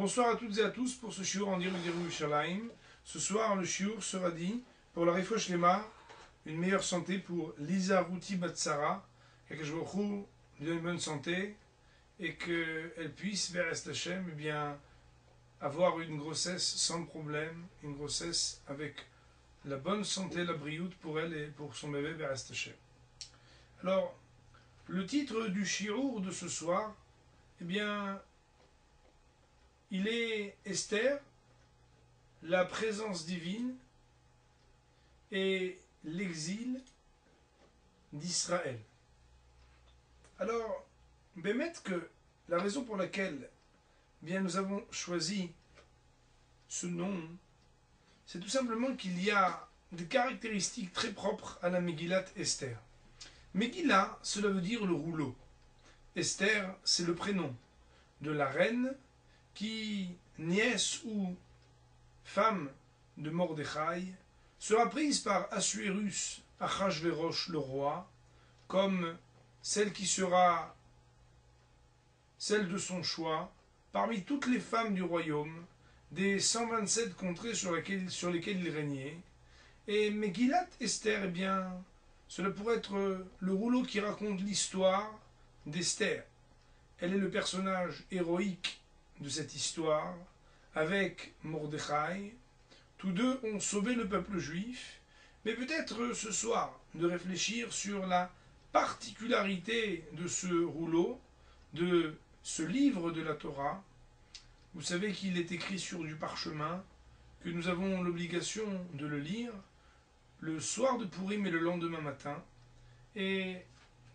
Bonsoir à toutes et à tous pour ce shiur en direct d'Yerushalayim. Ce soir, le shiur sera dit pour la Refouach Lema, une meilleure santé pour Lisa Routi Batsara, et que je vous lui donne une bonne santé et qu'elle puisse, vers Hashem, avoir une grossesse sans problème, une grossesse avec la bonne santé, la brioute pour elle et pour son bébé, vers Hashem. Alors, le titre du shiur de ce soir, il est Esther, la présence divine et l'exil d'Israël. Alors, Bémet que la raison pour laquelle nous avons choisi ce nom, c'est tout simplement qu'il y a des caractéristiques très propres à la Megillat Esther. Megillah, cela veut dire le rouleau. Esther, c'est le prénom de la reine qui, nièce ou femme de Mordechai, sera prise par Assuérus, Achashverosh le roi, comme celle qui sera celle de son choix, parmi toutes les femmes du royaume, des 127 contrées sur lesquelles il régnait. Et Megillat Esther, cela pourrait être le rouleau qui raconte l'histoire d'Esther. Elle est le personnage héroïque de cette histoire, avec Mordechai. Tous deux ont sauvé le peuple juif, mais peut-être ce soir de réfléchir sur la particularité de ce rouleau, de ce livre de la Torah. Vous savez qu'il est écrit sur du parchemin, que nous avons l'obligation de le lire le soir de Purim et le lendemain matin, et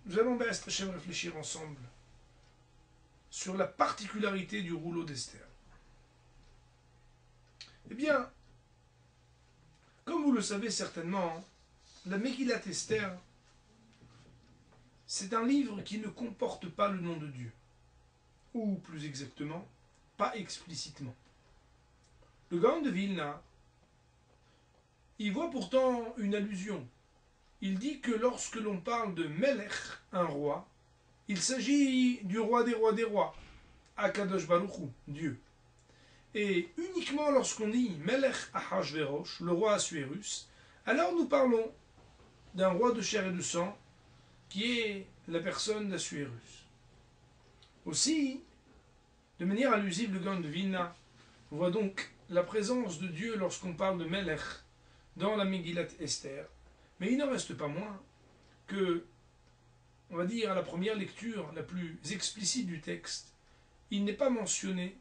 nous allons réfléchir ensemble sur la particularité du rouleau d'Esther. Comme vous le savez certainement, la Megillat Esther, c'est un livre qui ne comporte pas le nom de Dieu, ou plus exactement, pas explicitement. Le Gaon de Vilna y voit pourtant une allusion. Il dit que lorsque l'on parle de Melech, un roi, il s'agit du roi des rois, Akadosh Baruch Hu, Dieu. Et uniquement lorsqu'on dit Melech Achashverosh, le roi Assuérus, alors nous parlons d'un roi de chair et de sang, qui est la personne d'Assuérus. Aussi, de manière allusive, le Gaon de Vilna voit donc la présence de Dieu lorsqu'on parle de Melech dans la Megillat Esther. Mais il n'en reste pas moins que, on va dire, à la première lecture la plus explicite du texte, il n'est pas mentionné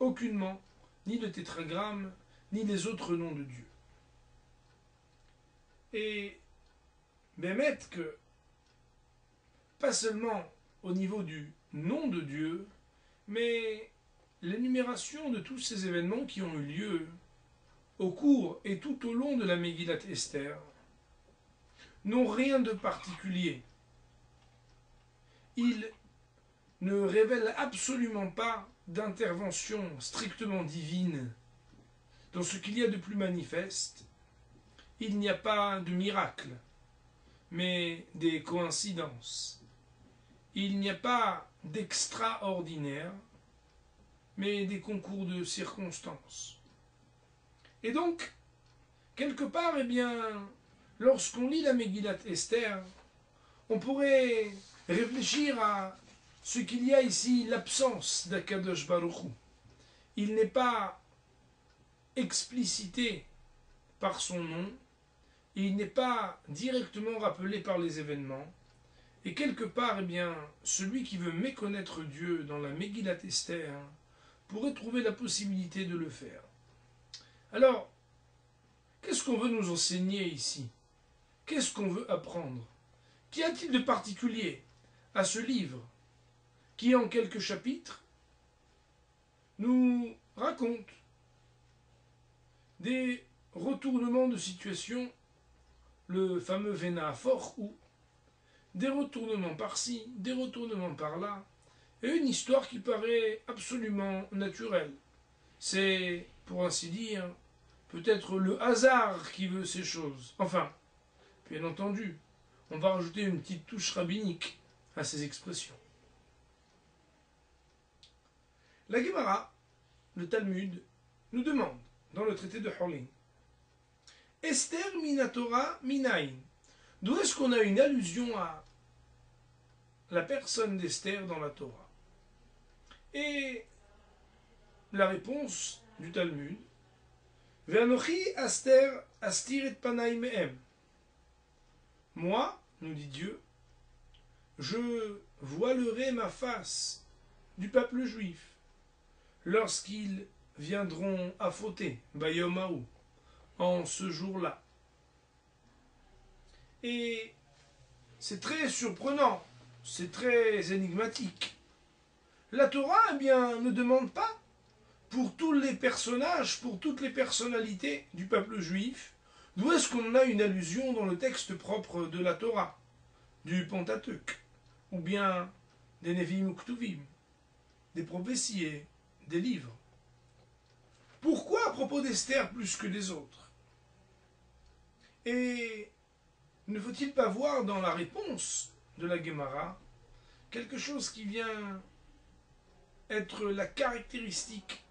aucunement ni le tétragramme, ni les autres noms de Dieu. Et Bémet que, pas seulement au niveau du nom de Dieu, mais l'énumération de tous ces événements qui ont eu lieu au cours et tout au long de la Megillat Esther n'ont rien de particulier. Ils ne révèlent absolument pas d'intervention strictement divine dans ce qu'il y a de plus manifeste. Il n'y a pas de miracle, mais des coïncidences. Il n'y a pas d'extraordinaire, mais des concours de circonstances. Et donc, quelque part, lorsqu'on lit la Megillat Esther, on pourrait réfléchir à ce qu'il y a ici, l'absence d'Akadosh Baruch Hu. Il n'est pas explicité par son nom, il n'est pas directement rappelé par les événements, et quelque part, celui qui veut méconnaître Dieu dans la Megillat Esther pourrait trouver la possibilité de le faire. Alors, qu'est-ce qu'on veut nous enseigner ici? Qu'est-ce qu'on veut apprendre? Qu'y a-t-il de particulier à ce livre qui, en quelques chapitres, nous raconte des retournements de situation, le fameux Vénafor, ou des retournements par-ci, des retournements par-là, et une histoire qui paraît absolument naturelle. C'est, pour ainsi dire, peut-être le hasard qui veut ces choses. Enfin, bien entendu, on va rajouter une petite touche rabbinique à ces expressions. La Gemara le Talmud nous demande, dans le traité de Holin, Esther minatora minaïn. D'où est-ce qu'on a une allusion à la personne d'Esther dans la Torah? Et la réponse du Talmud, Ve'anochi Aster astir et panaï mehem. Moi, nous dit Dieu, je voilerai ma face du peuple juif lorsqu'ils viendront à fauter, Bayomaou, en ce jour-là. Et c'est très surprenant, c'est très énigmatique. La Torah, eh bien, ne demande pas pour tous les personnages, pour toutes les personnalités du peuple juif, d'où est-ce qu'on a une allusion dans le texte propre de la Torah, du Pentateuque, ou bien des Nevi'im ou Ktuvim, des prophéties, des livres. Pourquoi à propos d'Esther plus que des autres? Et ne faut-il pas voir dans la réponse de la Gemara quelque chose qui vient être la caractéristique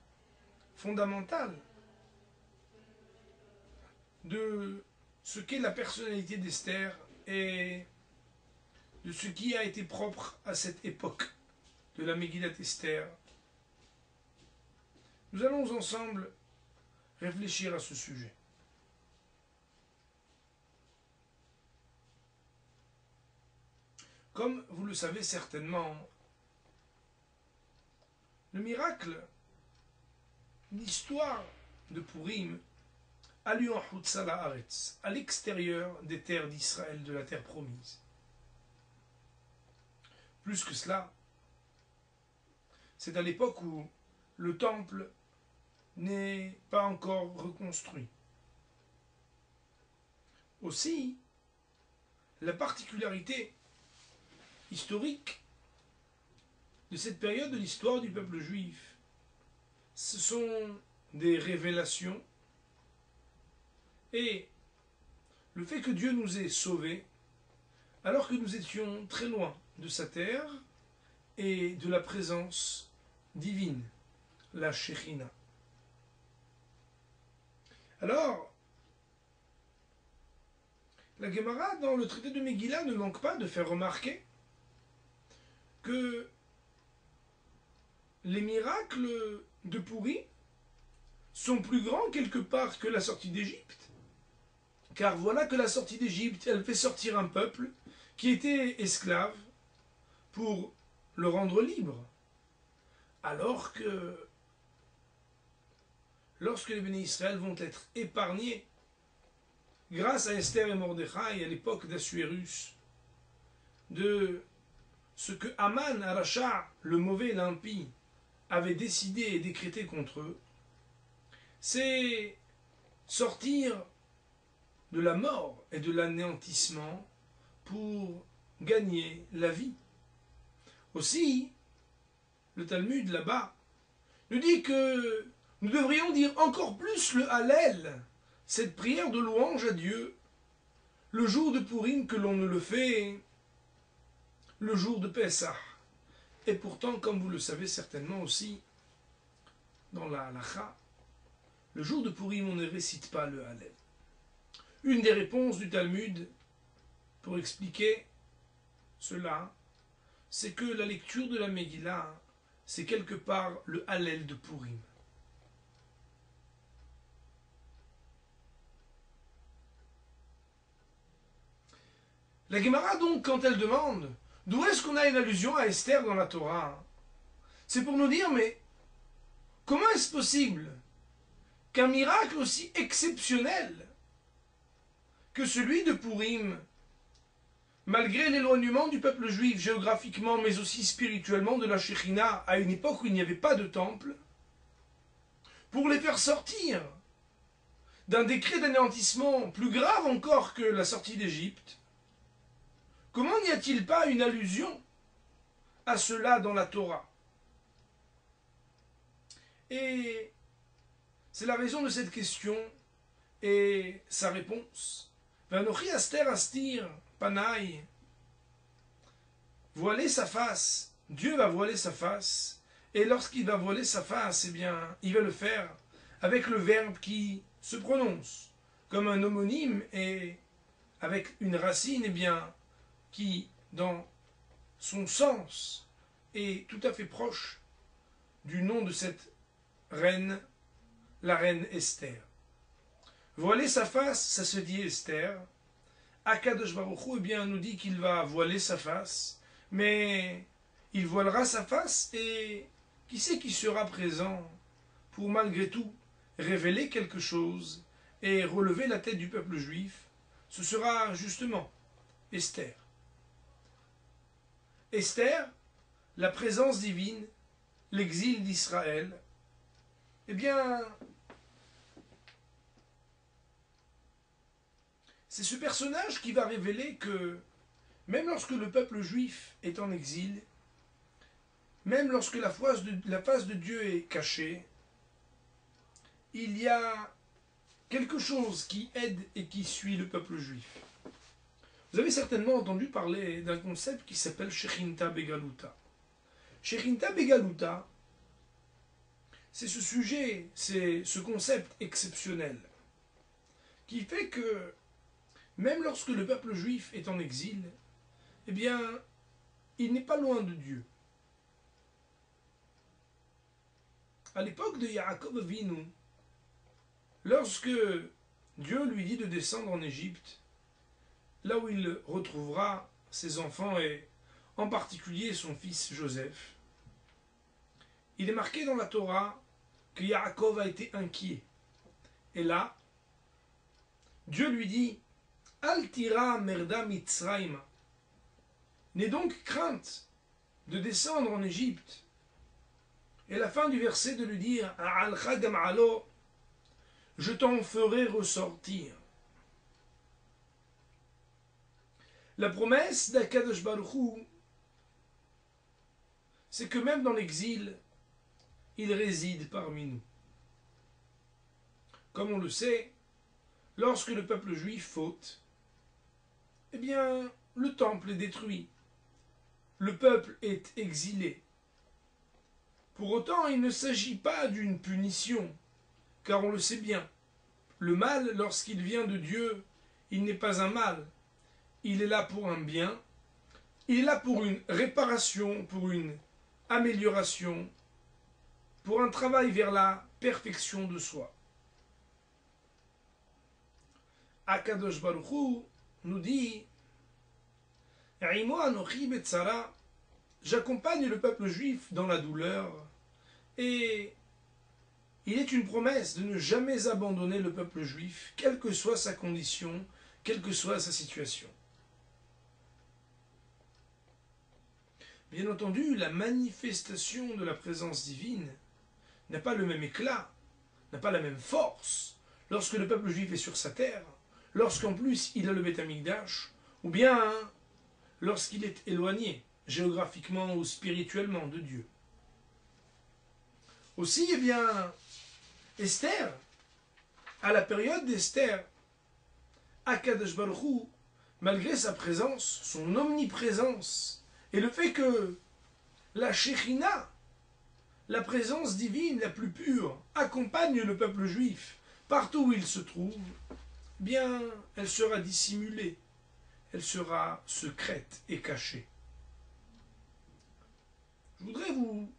fondamentale de ce qu'est la personnalité d'Esther et de ce qui a été propre à cette époque de la Megillat Esther. Nous allons ensemble réfléchir à ce sujet. Comme vous le savez certainement, le miracle, l'histoire de Purim a lieu en Chutza La'aretz, à l'extérieur des terres d'Israël, de la terre promise. Plus que cela, c'est à l'époque où le temple n'est pas encore reconstruit. Aussi, la particularité historique de cette période de l'histoire du peuple juif, ce sont des révélations et le fait que Dieu nous ait sauvés alors que nous étions très loin de sa terre et de la présence divine, la Shekhinah. Alors, la Gemara dans le traité de Megillah ne manque pas de faire remarquer que les miracles de Purim sont plus grands quelque part que la sortie d'Égypte. Car voilà que la sortie d'Égypte, elle fait sortir un peuple qui était esclave pour le rendre libre. Alors que lorsque les bénis Israël vont être épargnés grâce à Esther et Mordechai à l'époque d'Assuérus, de ce que Haman, Aracha, le mauvais, l'impie, avait décidé et décrété contre eux, c'est sortir de la mort et de l'anéantissement pour gagner la vie. Aussi, le Talmud là-bas nous dit que nous devrions dire encore plus le Hallel, cette prière de louange à Dieu, le jour de Purim que l'on ne le fait le jour de Pessah. Et pourtant, comme vous le savez certainement aussi, dans la Halacha, le jour de Purim, on ne récite pas le Hallel. Une des réponses du Talmud pour expliquer cela, c'est que la lecture de la Megillah, c'est quelque part le Hallel de Purim. La Gemara donc, quand elle demande d'où est-ce qu'on a une allusion à Esther dans la Torah, c'est pour nous dire, mais comment est-ce possible qu'un miracle aussi exceptionnel que celui de Purim, malgré l'éloignement du peuple juif géographiquement, mais aussi spirituellement de la Shekhinah, à une époque où il n'y avait pas de temple, pour les faire sortir d'un décret d'anéantissement plus grave encore que la sortie d'Égypte, comment n'y a-t-il pas une allusion à cela dans la Torah? Et c'est la raison de cette question et sa réponse. Vanochi aster astir panaï. Voiler sa face. Dieu va voiler sa face Et lorsqu'il va voiler sa face, eh bien, il va le faire avec le verbe qui se prononce comme un homonyme et avec une racine, eh bien, qui, dans son sens, est tout à fait proche du nom de cette reine, la reine Esther. Voiler sa face, ça se dit Esther. Akadosh Baruch Hu, eh bien, nous dit qu'il va voiler sa face, mais il voilera sa face et qui c'est qui sera présent pour malgré tout révéler quelque chose et relever la tête du peuple juif? Ce sera justement Esther. Esther, la présence divine, l'exil d'Israël, eh bien, c'est ce personnage qui va révéler que même lorsque le peuple juif est en exil, même lorsque la face de Dieu est cachée, il y a quelque chose qui aide et qui suit le peuple juif. Vous avez certainement entendu parler d'un concept qui s'appelle Shechinta Begaluta. Shechinta Begaluta, c'est ce sujet, c'est ce concept exceptionnel qui fait que même lorsque le peuple juif est en exil, eh bien, il n'est pas loin de Dieu. À l'époque de Yaakov Avinu, lorsque Dieu lui dit de descendre en Égypte, là où il retrouvera ses enfants et en particulier son fils Joseph, il est marqué dans la Torah que Yaakov a été inquiet. Et là, Dieu lui dit Al tira merda mitzrayma. N'aie donc crainte de descendre en Égypte. Et la fin du verset de lui dire A'alcha gam'alo, je t'en ferai ressortir. La promesse d'Akadosh Baruch Hu, c'est que même dans l'exil, il réside parmi nous. Comme on le sait, lorsque le peuple juif faute, eh bien, le temple est détruit. Le peuple est exilé. Pour autant, il ne s'agit pas d'une punition, car on le sait bien. Le mal, lorsqu'il vient de Dieu, il n'est pas un mal. Il est là pour un bien. Il est là pour une réparation, pour une amélioration, pour un travail vers la perfection de soi. Akadosh Baruch Hu nous dit j'accompagne le peuple juif dans la douleur et il est une promesse de ne jamais abandonner le peuple juif, quelle que soit sa condition, quelle que soit sa situation. Bien entendu, la manifestation de la présence divine n'a pas le même éclat, n'a pas la même force lorsque le peuple juif est sur sa terre, lorsqu'en plus il a le Beth Amikdash, ou bien lorsqu'il est éloigné géographiquement ou spirituellement de Dieu. Aussi, eh bien, Esther, à la période d'Esther, Akadosh Baruch Hu, malgré sa présence, son omniprésence, et le fait que la Shekhinah, la présence divine la plus pure, accompagne le peuple juif partout où il se trouve, bien, elle sera dissimulée, elle sera secrète et cachée. Je voudrais vous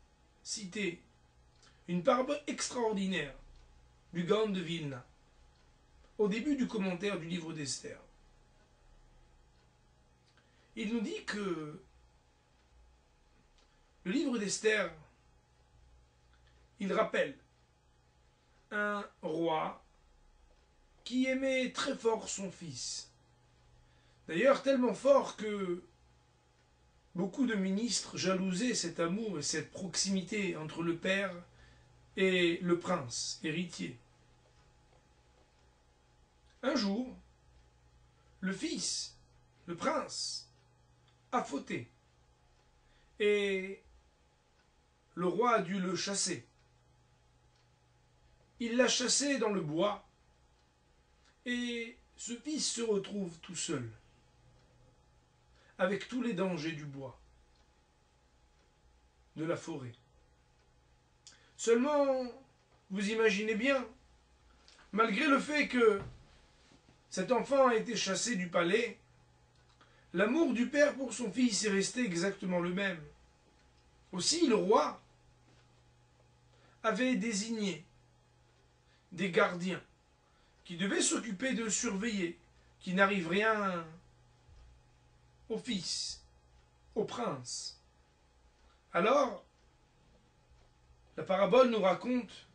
citer une parabole extraordinaire du Gaon de Vilna, au début du commentaire du livre d'Esther. Il nous dit que le livre d'Esther, il rappelle un roi qui aimait très fort son fils. D'ailleurs, tellement fort que beaucoup de ministres jalousaient cet amour et cette proximité entre le père et le prince héritier. Un jour, le fils, le prince, a fauté et le roi a dû le chasser. Il l'a chassé dans le bois et ce fils se retrouve tout seul, avec tous les dangers du bois, de la forêt. Seulement, vous imaginez bien, malgré le fait que cet enfant a été chassé du palais, l'amour du père pour son fils est resté exactement le même. Aussi, le roi avait désigné des gardiens qui devaient s'occuper de surveiller qu'il n'arrive rien au fils, au prince. Alors, la parabole nous raconte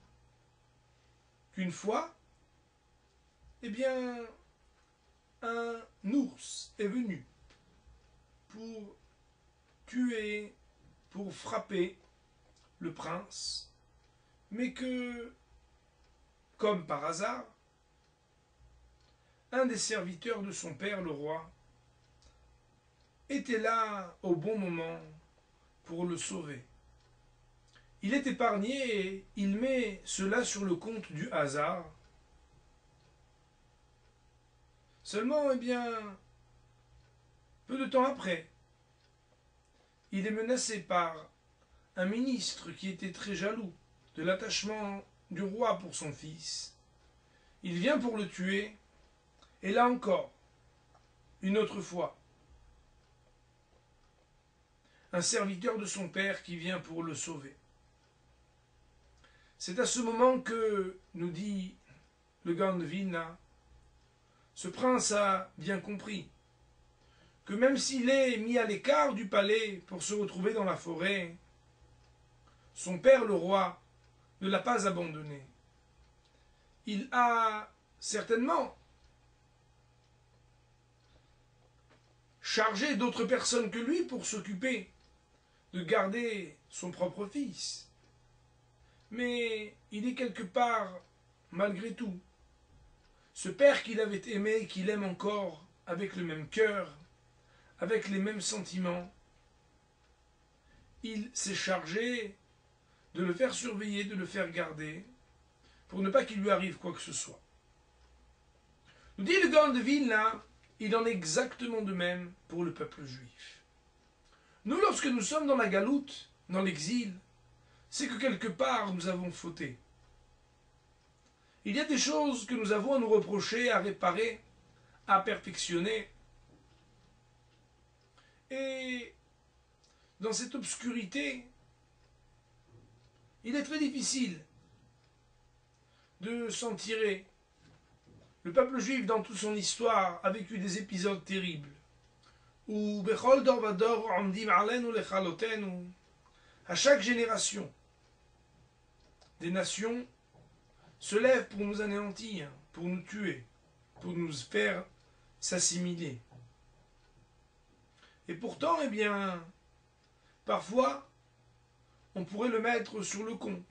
qu'une fois, eh bien, un ours est venu pour tuer, pour frapper le prince, mais que, comme par hasard, un des serviteurs de son père, le roi, était là au bon moment pour le sauver. Il est épargné et il met cela sur le compte du hasard. Seulement, eh bien, peu de temps après, il est menacé par un ministre qui était très jaloux de l'attachement du roi pour son fils. Il vient pour le tuer, et là encore, une autre fois, un serviteur de son père qui vient pour le sauver. C'est à ce moment que, nous dit le Gaon de Vilna, ce prince a bien compris que même s'il est mis à l'écart du palais pour se retrouver dans la forêt, son père, le roi, ne l'a pas abandonné. Il a certainement chargé d'autres personnes que lui pour s'occuper de garder son propre fils. Mais il est quelque part, malgré tout, ce père qu'il avait aimé et qu'il aime encore avec le même cœur, avec les mêmes sentiments, il s'est chargé de le faire surveiller, de le faire garder, pour ne pas qu'il lui arrive quoi que ce soit. Nous dit le Gaon de Vilna, il en est exactement de même pour le peuple juif. Nous, lorsque nous sommes dans la galoute, dans l'exil, c'est que quelque part nous avons fauté. Il y a des choses que nous avons à nous reprocher, à réparer, à perfectionner. Et dans cette obscurité, il est très difficile de s'en tirer. Le peuple juif, dans toute son histoire, a vécu des épisodes terribles. Où, Bechol dor vador, omdim alenu lechalotenu, à chaque génération, des nations se lèvent pour nous anéantir, pour nous tuer, pour nous faire s'assimiler. Et pourtant, eh bien, parfois, on pourrait le mettre sur le compte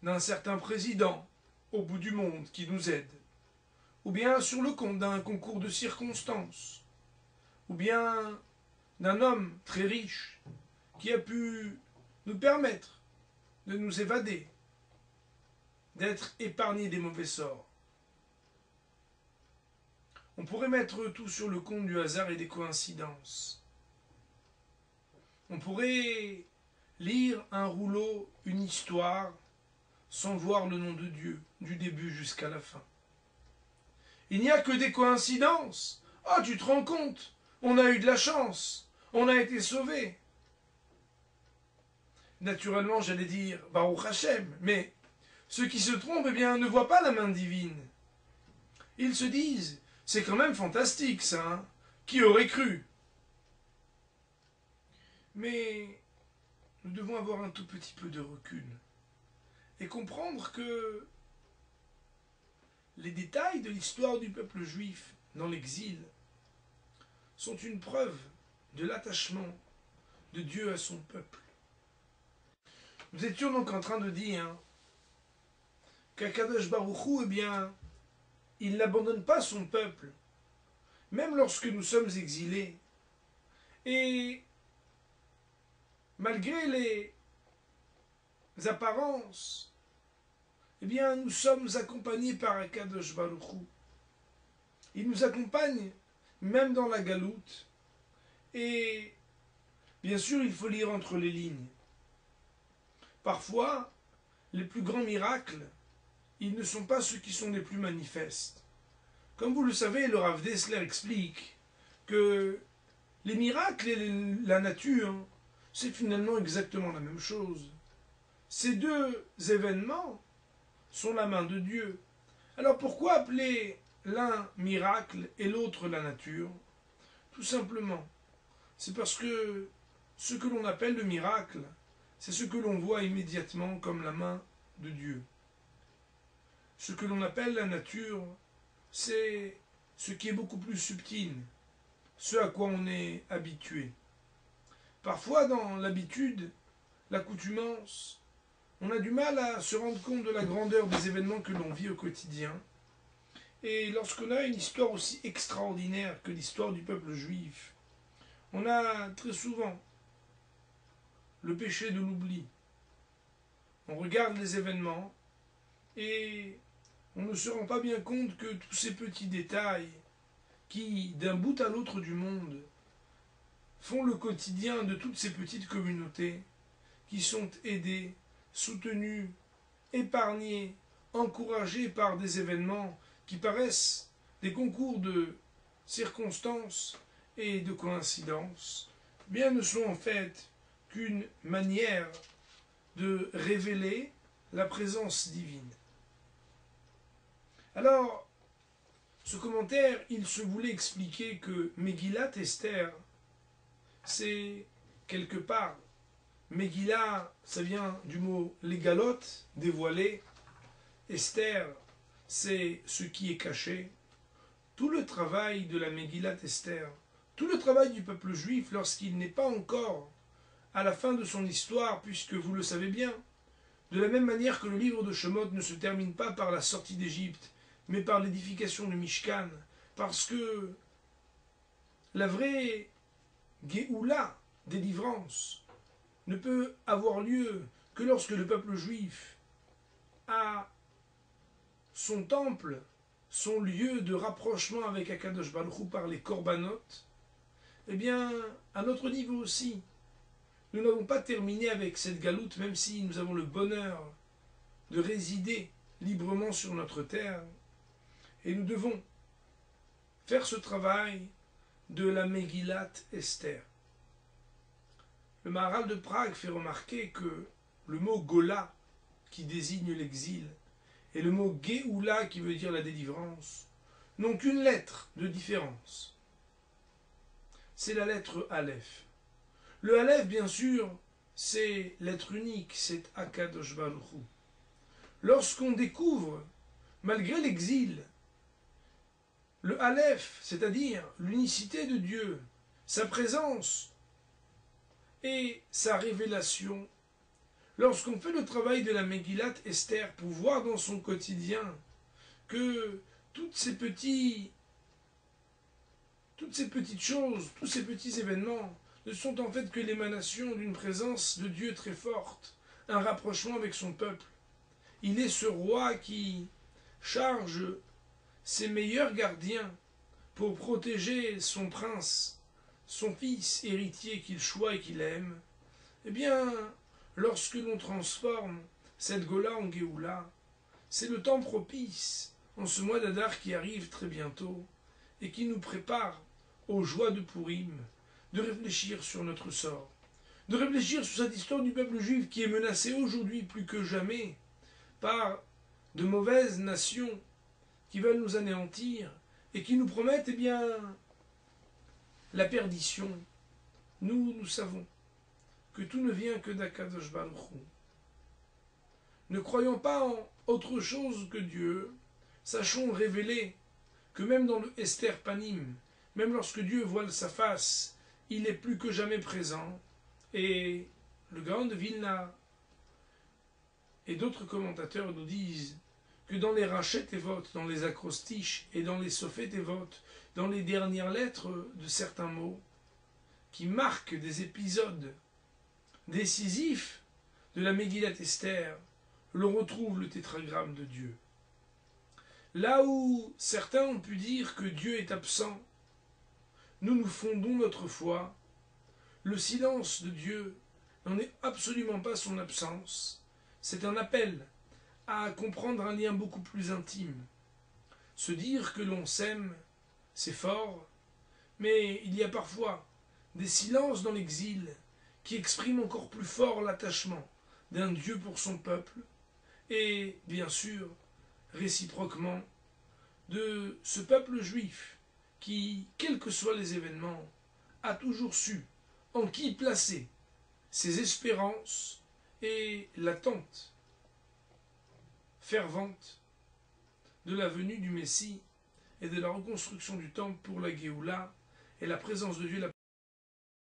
d'un certain président au bout du monde qui nous aide, ou bien sur le compte d'un concours de circonstances, ou bien d'un homme très riche qui a pu nous permettre de nous évader, d'être épargnés des mauvais sorts. On pourrait mettre tout sur le compte du hasard et des coïncidences. On pourrait lire un rouleau, une histoire, sans voir le nom de Dieu, du début jusqu'à la fin. Il n'y a que des coïncidences. Ah, tu te rends compte? On a eu de la chance. On a été sauvés. Naturellement, j'allais dire Baruch Hashem, mais ceux qui se trompent, eh bien, ne voient pas la main divine. Ils se disent, c'est quand même fantastique ça, hein? Qui aurait cru? Mais nous devons avoir un tout petit peu de recul et comprendre que les détails de l'histoire du peuple juif dans l'exil sont une preuve de l'attachement de Dieu à son peuple. Nous étions donc en train de dire qu'Akadosh Baruch Hu, eh bien, il n'abandonne pas son peuple, même lorsque nous sommes exilés. Et malgré les apparences, eh bien, nous sommes accompagnés par Akadosh Baruch Hu. Il nous accompagne même dans la galoute. Et bien sûr, il faut lire entre les lignes. Parfois, les plus grands miracles, ils ne sont pas ceux qui sont les plus manifestes. Comme vous le savez, le Rav Dessler explique que les miracles et la nature, c'est finalement exactement la même chose. Ces deux événements sont la main de Dieu. Alors pourquoi appeler l'un miracle et l'autre la nature? Tout simplement, c'est parce que ce que l'on appelle le miracle, c'est ce que l'on voit immédiatement comme la main de Dieu. Ce que l'on appelle la nature, c'est ce qui est beaucoup plus subtil, ce à quoi on est habitué. Parfois, dans l'habitude, l'accoutumance, on a du mal à se rendre compte de la grandeur des événements que l'on vit au quotidien. Et lorsqu'on a une histoire aussi extraordinaire que l'histoire du peuple juif, on a très souvent le péché de l'oubli. On regarde les événements et on ne se rend pas bien compte que tous ces petits détails qui, d'un bout à l'autre du monde, font le quotidien de toutes ces petites communautés qui sont aidées, soutenues, épargnées, encouragées par des événements qui paraissent des concours de circonstances et de coïncidences, bien ne sont en fait qu'une manière de révéler la présence divine. Alors, ce commentaire, il se voulait expliquer que Megillat Esther, c'est quelque part, Megillah, ça vient du mot légalot, dévoilé, Esther, c'est ce qui est caché. Tout le travail de la Megillat Esther, tout le travail du peuple juif lorsqu'il n'est pas encore à la fin de son histoire, puisque vous le savez bien, de la même manière que le livre de Shemot ne se termine pas par la sortie d'Égypte, mais par l'édification du Mishkan, parce que la vraie Géoula, délivrance, ne peut avoir lieu que lorsque le peuple juif a son temple, son lieu de rapprochement avec Akadosh Baruch Hu par les korbanot. Eh bien, à notre niveau aussi, nous n'avons pas terminé avec cette galoute, même si nous avons le bonheur de résider librement sur notre terre. Et nous devons faire ce travail de la Megillat Esther. Le Maharal de Prague fait remarquer que le mot Gola, qui désigne l'exil, et le mot Géoula, qui veut dire la délivrance, n'ont qu'une lettre de différence. C'est la lettre Aleph. Le Aleph, bien sûr, c'est l'être unique, c'est Akadosh Baruch Hu. Lorsqu'on découvre, malgré l'exil, le Aleph, c'est-à-dire l'unicité de Dieu, sa présence et sa révélation, lorsqu'on fait le travail de la Megillat Esther pour voir dans son quotidien que toutes ces petites choses, tous ces petits événements ne sont en fait que l'émanation d'une présence de Dieu très forte, un rapprochement avec son peuple. Il est ce roi qui charge ses meilleurs gardiens pour protéger son prince, son fils héritier qu'il choisit et qu'il aime. Eh bien, lorsque l'on transforme cette Gola en Géoula, c'est le temps propice, en ce mois d'Adar qui arrive très bientôt, et qui nous prépare aux joies de Pourim, de réfléchir sur notre sort, de réfléchir sur cette histoire du peuple juif qui est menacé aujourd'hui plus que jamais par de mauvaises nations qui veulent nous anéantir et qui nous promettent, eh bien, la perdition. Nous savons que tout ne vient que d'Akadosh Baruch Hu. Ne croyons pas en autre chose que Dieu, sachons révéler que même dans le Esther Panim, même lorsque Dieu voile sa face, il est plus que jamais présent. Et le Gaon de Vilna et d'autres commentateurs nous disent que dans les Rachet Tevot, dans les acrostiches et dans les Sofet Tevot, dans les dernières lettres de certains mots, qui marquent des épisodes décisifs de la Megillat Esther, l'on retrouve le tétragramme de Dieu. Là où certains ont pu dire que Dieu est absent, nous fondons notre foi. Le silence de Dieu n'en est absolument pas son absence. c'est un appel à comprendre un lien beaucoup plus intime. Se dire que l'on s'aime, c'est fort, mais il y a parfois des silences dans l'exil qui expriment encore plus fort l'attachement d'un Dieu pour son peuple, et bien sûr, réciproquement, de ce peuple juif qui, quels que soient les événements, a toujours su en qui placer ses espérances et l'attente fervente de la venue du Messie et de la reconstruction du temple pour la Géoula et la présence de Dieu la